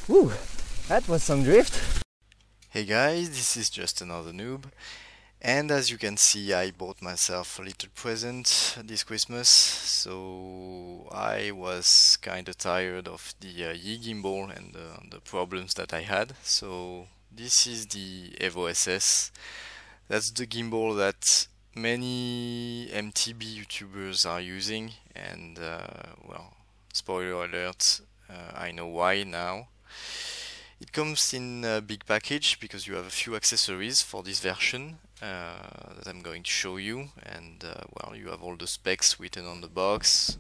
Woo, that was some drift. Hey guys, this is just another noob, and as you can see I bought myself a little present this Christmas, so I was kinda tired of the Yi gimbal and the problems that I had, so this is the Evo SS. That's the gimbal that many MTB YouTubers are using, and well, spoiler alert, I know why now. It comes in a big package because you have a few accessories for this version that I'm going to show you, and well, you have all the specs written on the box.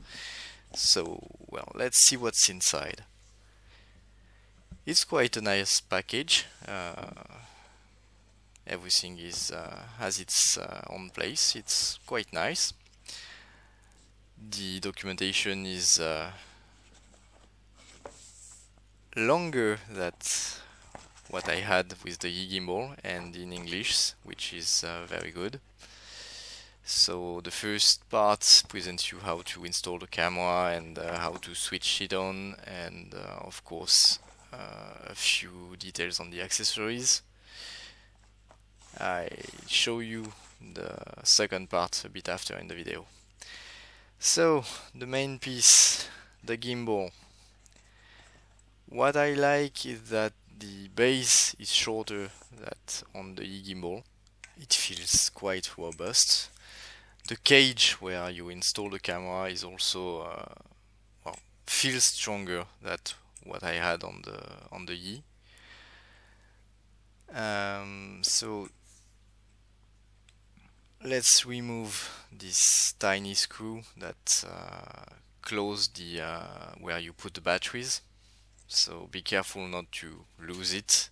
So, well, let's see what's inside. It's quite a nice package. Everything is has its own place. It's quite nice. The documentation is longer than what I had with the Yi gimbal and in English, which is very good. So the first part presents you how to install the camera and how to switch it on, and of course a few details on the accessories. I show you the second part a bit after in the video. So the main piece, the gimbal. What I like is that the base is shorter than on the Yi gimbal. It feels quite robust. The cage where you install the camera is also well, feels stronger than what I had on the Yi. So let's remove this tiny screw that close the where you put the batteries. So be careful not to lose it.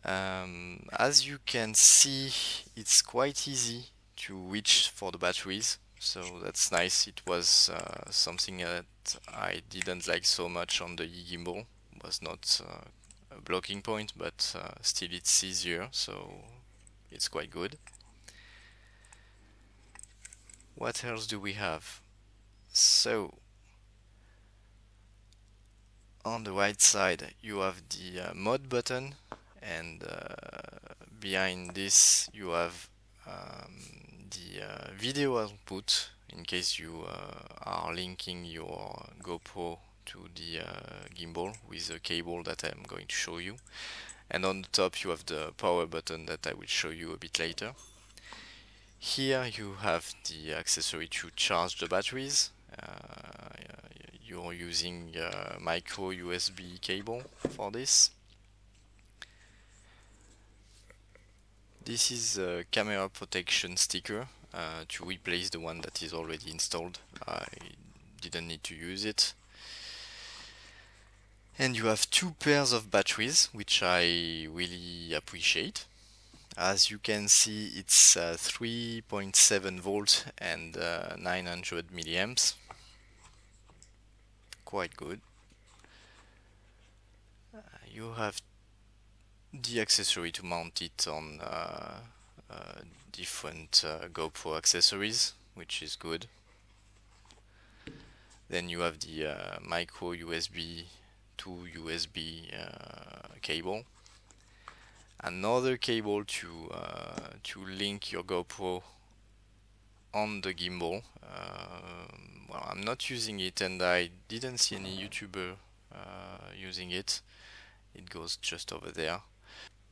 As you can see, it's quite easy to reach for the batteries, so that's nice. It was something that I didn't like so much on the Yi gimbal. It was not a blocking point, but still it's easier, so it's quite good. What else do we have? So on the right side you have the mode button, and behind this you have the video output in case you are linking your GoPro to the gimbal with a cable that I'm going to show you. And on the top you have the power button that I will show you a bit later. Here you have the accessory to charge the batteries. You're using micro USB cable for this. This is a camera protection sticker to replace the one that is already installed. I didn't need to use it. And you have two pairs of batteries, which I really appreciate. As you can see, it's 3.7 volts and 900 milliamps. Quite good. You have the accessory to mount it on different GoPro accessories, which is good. Then you have the micro USB to USB cable. Another cable to link your GoPro on the gimbal. Well, I'm not using it, and I didn't see any YouTuber using it. It goes just over there.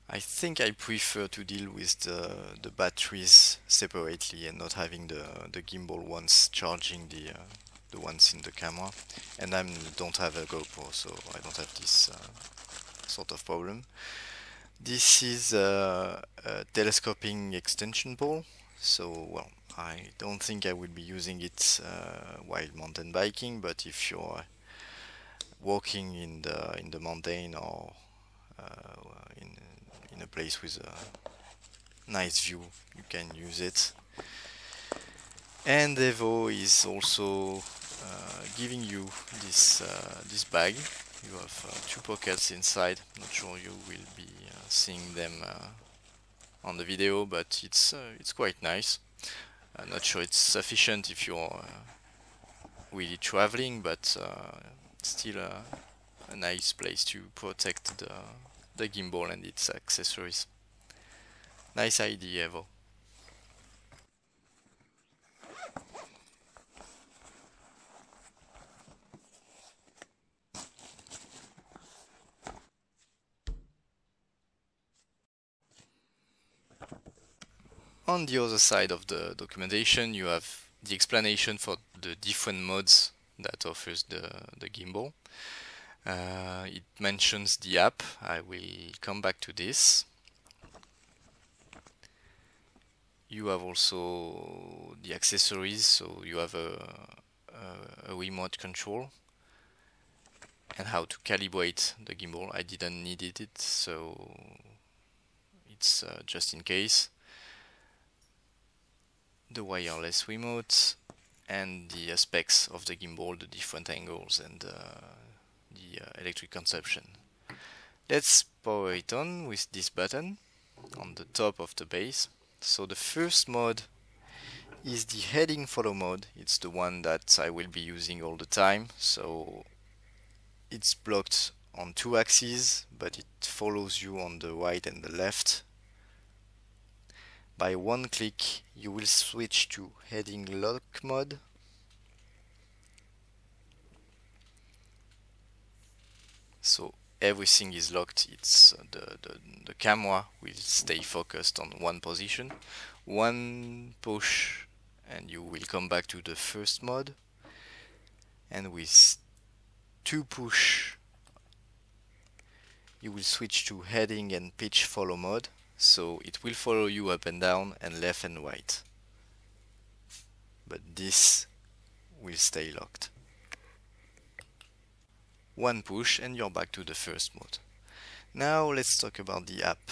I think I prefer to deal with the batteries separately and not having the gimbal ones charging the ones in the camera. And I don't have a GoPro, so I don't have this sort of problem. This is a telescoping extension pole, so well, I don't think I will be using it while mountain biking, but if you're walking in the mountain or in a place with a nice view, you can use it. And Evo is also giving you this bag. You have two pockets inside. Not sure you will be seeing them on the video, but it's quite nice. I'm not sure it's sufficient if you're really traveling, but still a nice place to protect the gimbal and its accessories. Nice idea, Evo. On the other side of the documentation, you have the explanation for the different modes that offers the gimbal. It mentions the app. I will come back to this. You have also the accessories, so you have a remote control and how to calibrate the gimbal. I didn't need it, so it's just in case. The wireless remote and the specs of the gimbal, the different angles and the electric consumption. Let's power it on with this button on the top of the base. So the first mode is the heading follow mode. It's the one that I will be using all the time. So it's blocked on 2 axes, but it follows you on the right and the left. By one click, you will switch to heading lock mode. So everything is locked. It's the camera will stay focused on one position. One push and you will come back to the first mode. And with 2 push, you will switch to heading and pitch follow mode. So it will follow you up and down and left and right. But this will stay locked. One push and you're back to the first mode. Now let's talk about the app.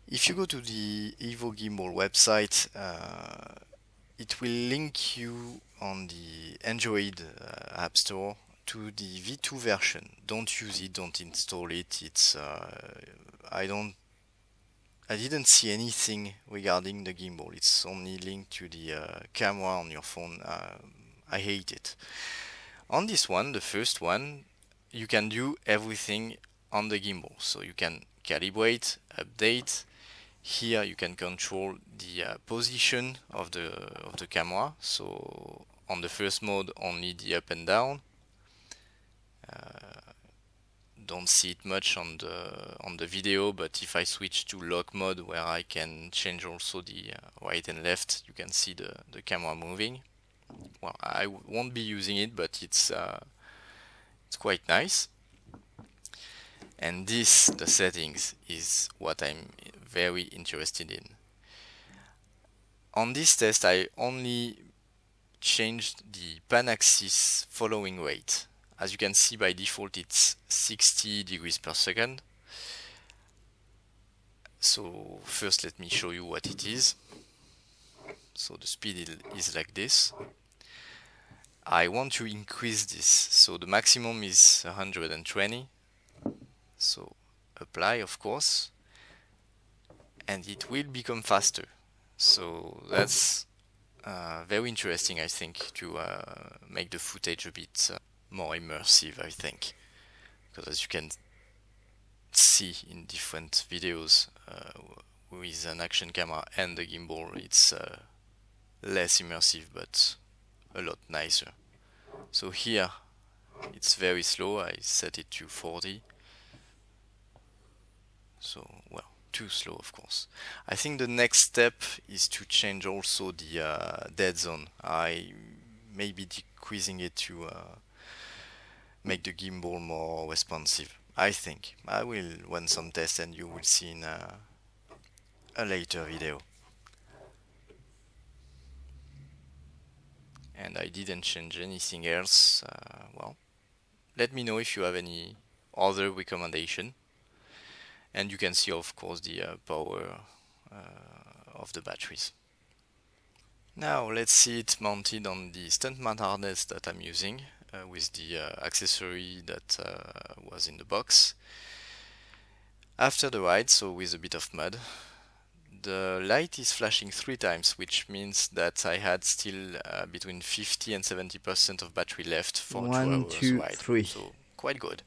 If you go to the Evo Gimbal website, it will link you on the Android App Store to the V2 version. Don't use it, don't install it. It's I didn't see anything regarding the gimbal. It's only linked to the camera on your phone. I hate it. On this one, the first one, you can do everything on the gimbal. So you can calibrate, update. Here you can control the position of the camera. So on the first mode, only the up and down. Don't see it much on the video, but if I switch to lock mode, where I can change also the right and left, you can see the camera moving. Well, I won't be using it, but it's quite nice. And the settings, is what I'm very interested in. On this test, I only changed the pan axis following rate. As you can see, by default it's 60 degrees per second. So first let me show you what it is. So the speed is like this. I want to increase this, so the maximum is 120. So apply, of course, and it will become faster. So that's very interesting, I think, to make the footage a bit more immersive, I think, because as you can see in different videos with an action camera and the gimbal, it's less immersive but a lot nicer. So here it's very slow. I set it to 40, so well, too slow of course. I think the next step is to change also the dead zone. I may be decreasing it to make the gimbal more responsive. I think I will run some tests and you will see in a later video. And I didn't change anything else. Well, let me know if you have any other recommendation. And you can see, of course, the power of the batteries. Now let's see it mounted on the stuntman harness that I'm using with the accessory that was in the box. After the ride, so with a bit of mud, the light is flashing 3 times, which means that I had still between 50 and 70% of battery left for 2 hours ride. 3. So quite good.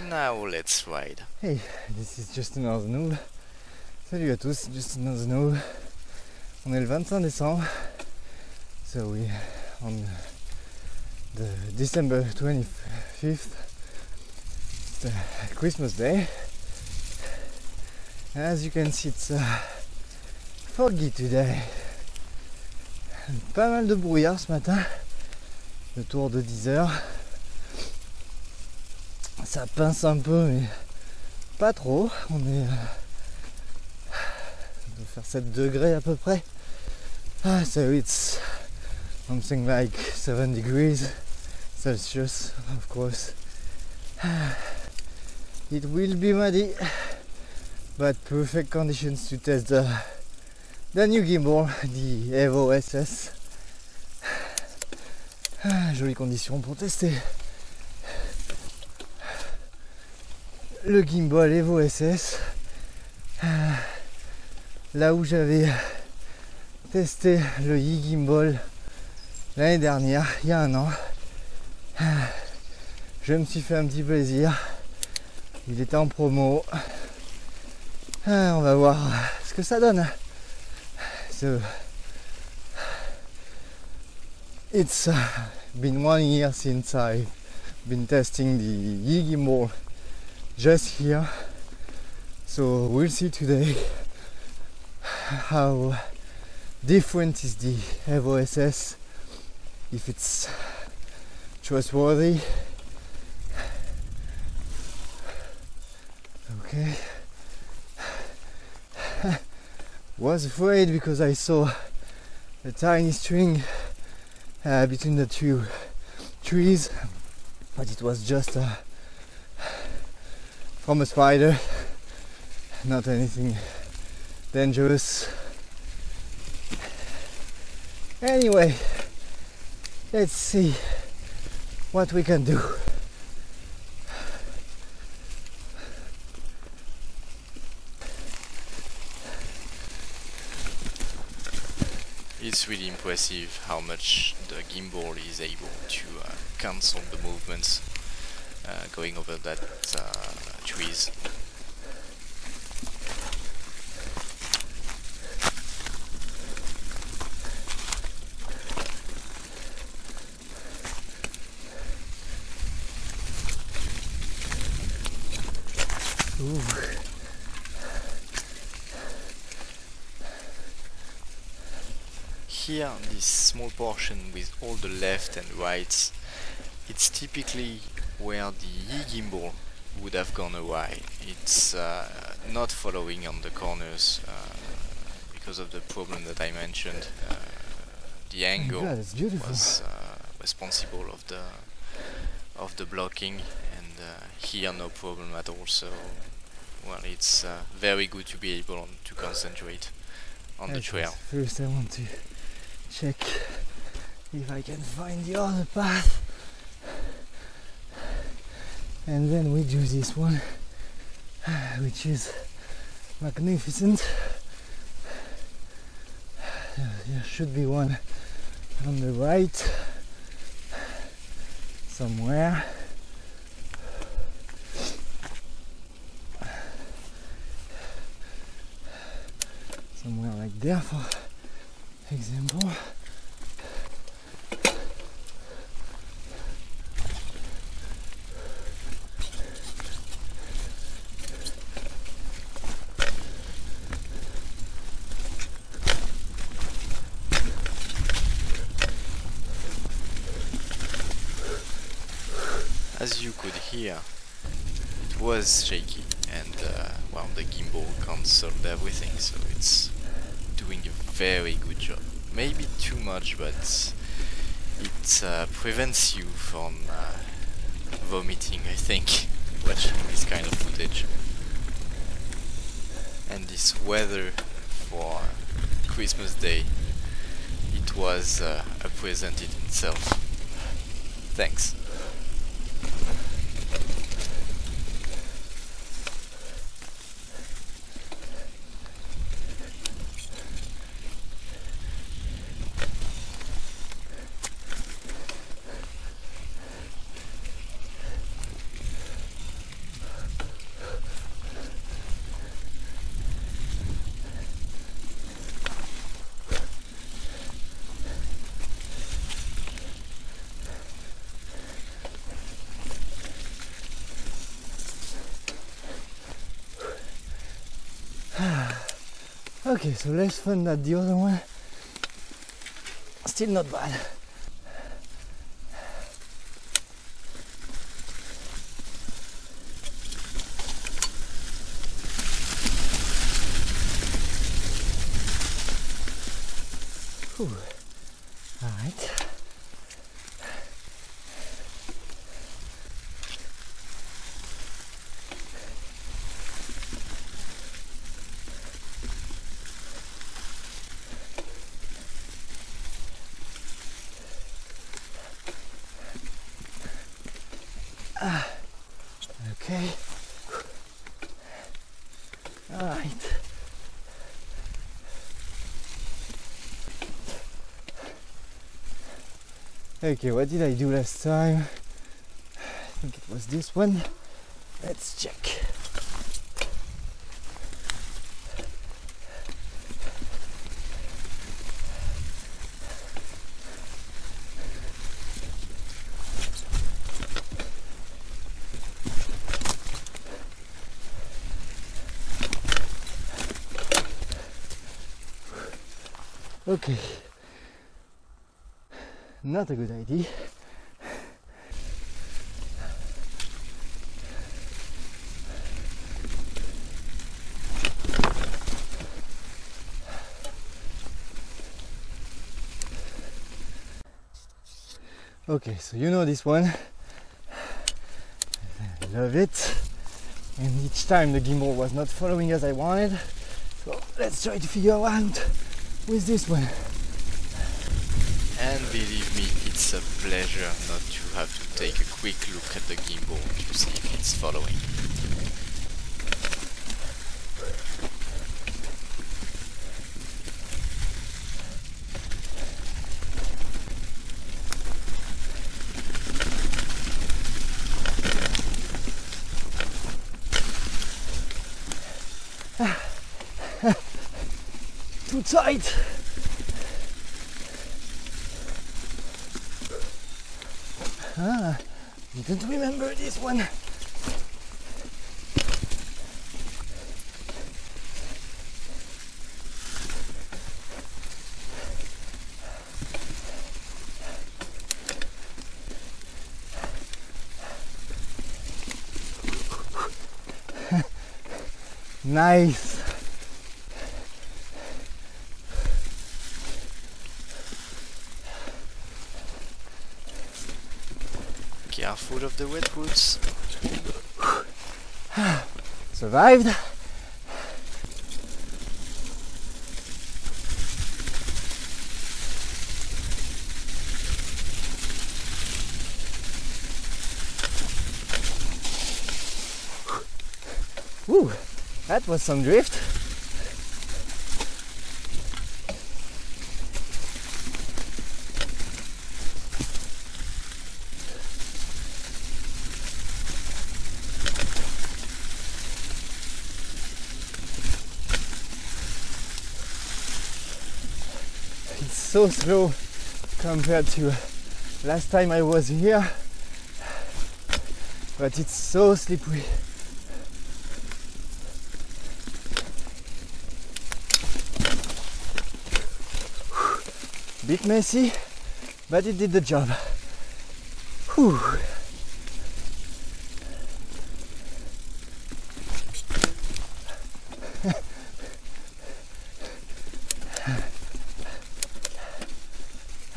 Now let's ride. Hey, this is just another noob. Salut à tous, c'est just another noob. On est le 25 décembre. So we on the December 25th, the Christmas day. As you can see, it's foggy today. Pas mal de brouillard ce matin, le tour de 10 heures. Ça pince un peu, mais pas trop. On doit faire 7 degrés à peu près. So it's something like 7 degrees Celsius, of course. It will be muddy, but perfect conditions to test the new gimbal, the Evo SS. Jolies conditions pour tester le gimbal Evo SS. Là où j'avais testé le e-gimbal l'année dernière, il y a un an, je me suis fait un petit plaisir. Il était en promo. On va voir ce que ça donne. So, it's been 1 year since I've been testing the e-gimbal just here. So we'll see today how different is the Evo SS, if it's trustworthy. Okay. Was afraid because I saw a tiny string between the two trees, but it was just from a spider, not anything dangerous. Anyway, let's see what we can do. It's really impressive how much the gimbal is able to cancel the movements going over that trees. Ooh. Here, this small portion with all the left and rights, it's typically where the e-gimbal would have gone awry. It's not following on the corners because of the problem that I mentioned. The angle was responsible of the blocking, and here no problem at all. So, well, it's very good to be able to concentrate on the trail. First I want to check if I can find the other path, and then we do this one, which is magnificent. There should be one on the right somewhere. Somewhere like there, for example. As you could hear, it was shaky, and well, the gimbal cancelled everything, so it's doing a very good job. Maybe too much, but it prevents you from vomiting, I think, watching this kind of footage. And this weather for Christmas Day, it was a present in itself. Thanks. Okay, so less fun than the other one. Still not bad. Whew. All right. Okay. All right. Okay, what did I do last time? I think it was this one. Let's check. Okay, not a good idea. Okay, so you know this one. I love it. And each time the gimbal was not following as I wanted. So let's try to figure out with this one. And believe me, it's a pleasure not to have to take a quick look at the gimbal to see if it's following. Too tight. Didn't remember this one. Nice. Careful of the wet woods. Survived. Woo, that was some drift. It's so slow compared to last time I was here, but it's so slippery. Bit messy, but it did the job. Whew.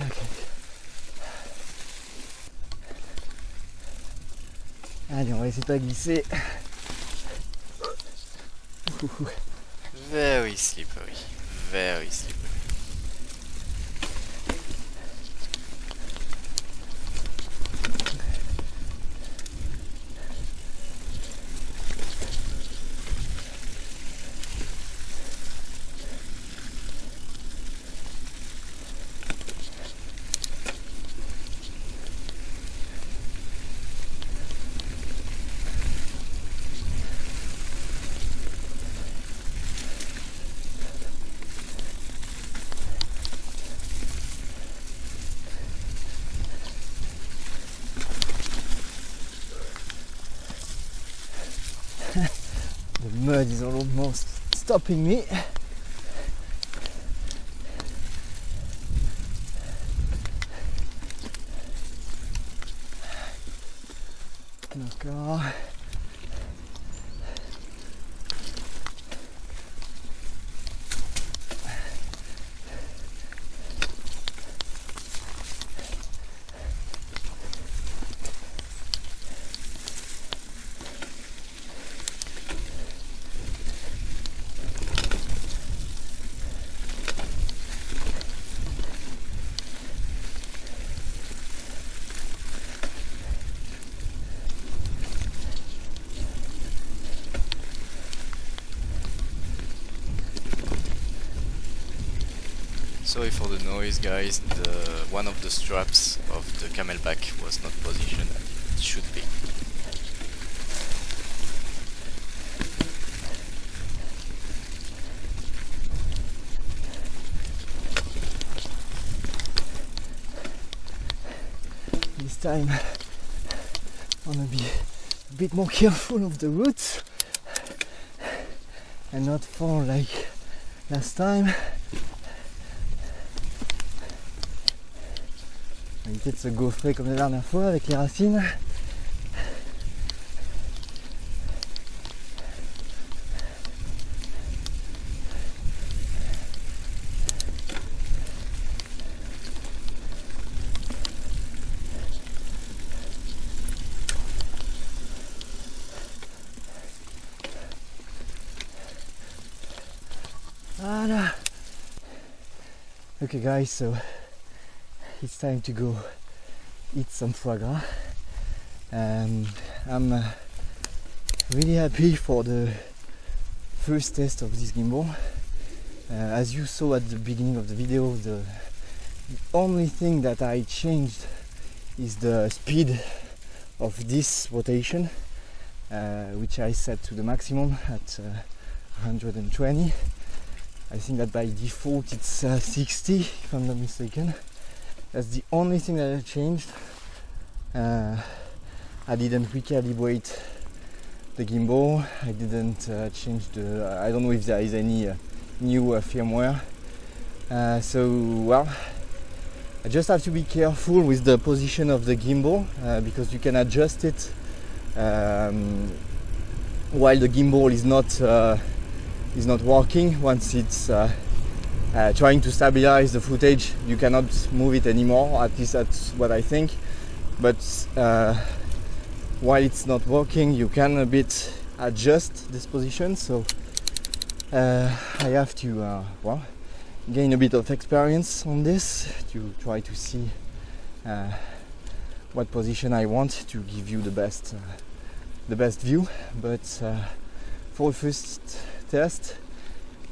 Okay. Allez, on va essayer de pas glisser. Very slippery, very slippery. The mud is almost stopping me. D'accord. Sorry for the noise, guys. One of the straps of the camelback was not positioned as it should be. This time I'm gonna be a bit more careful of the roots and not fall like last time. Éviter de se gaufrer comme la dernière fois avec les racines. Voilà. Okay guys, so it's time to go eat some foie gras. I'm really happy for the first test of this gimbal. As you saw at the beginning of the video, the only thing that I changed is the speed of this rotation, which I set to the maximum at 120. I think that by default it's 60 if I'm not mistaken. That's the only thing that I changed. I didn't recalibrate the gimbal. I didn't change the... I don't know if there is any new firmware. So, well, I just have to be careful with the position of the gimbal because you can adjust it while the gimbal is not working. Once it's trying to stabilize the footage, you cannot move it anymore, at least that's what I think. But while it's not working, you can a bit adjust this position, so I have to well, gain a bit of experience on this to try to see what position I want to give you the best view. But for the first test,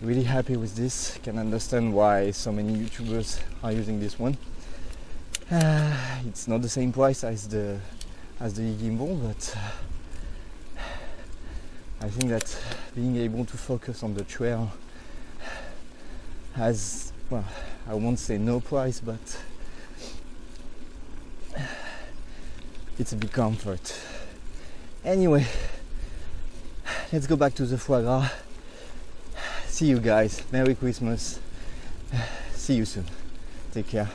really happy with this. Can understand why so many YouTubers are using this one. It's not the same price as the gimbal, but I think that being able to focus on the trail has, well, I won't say no price, but it's a big comfort. Anyway, let's go back to the foie gras. See you guys. Merry Christmas. See you soon. Take care.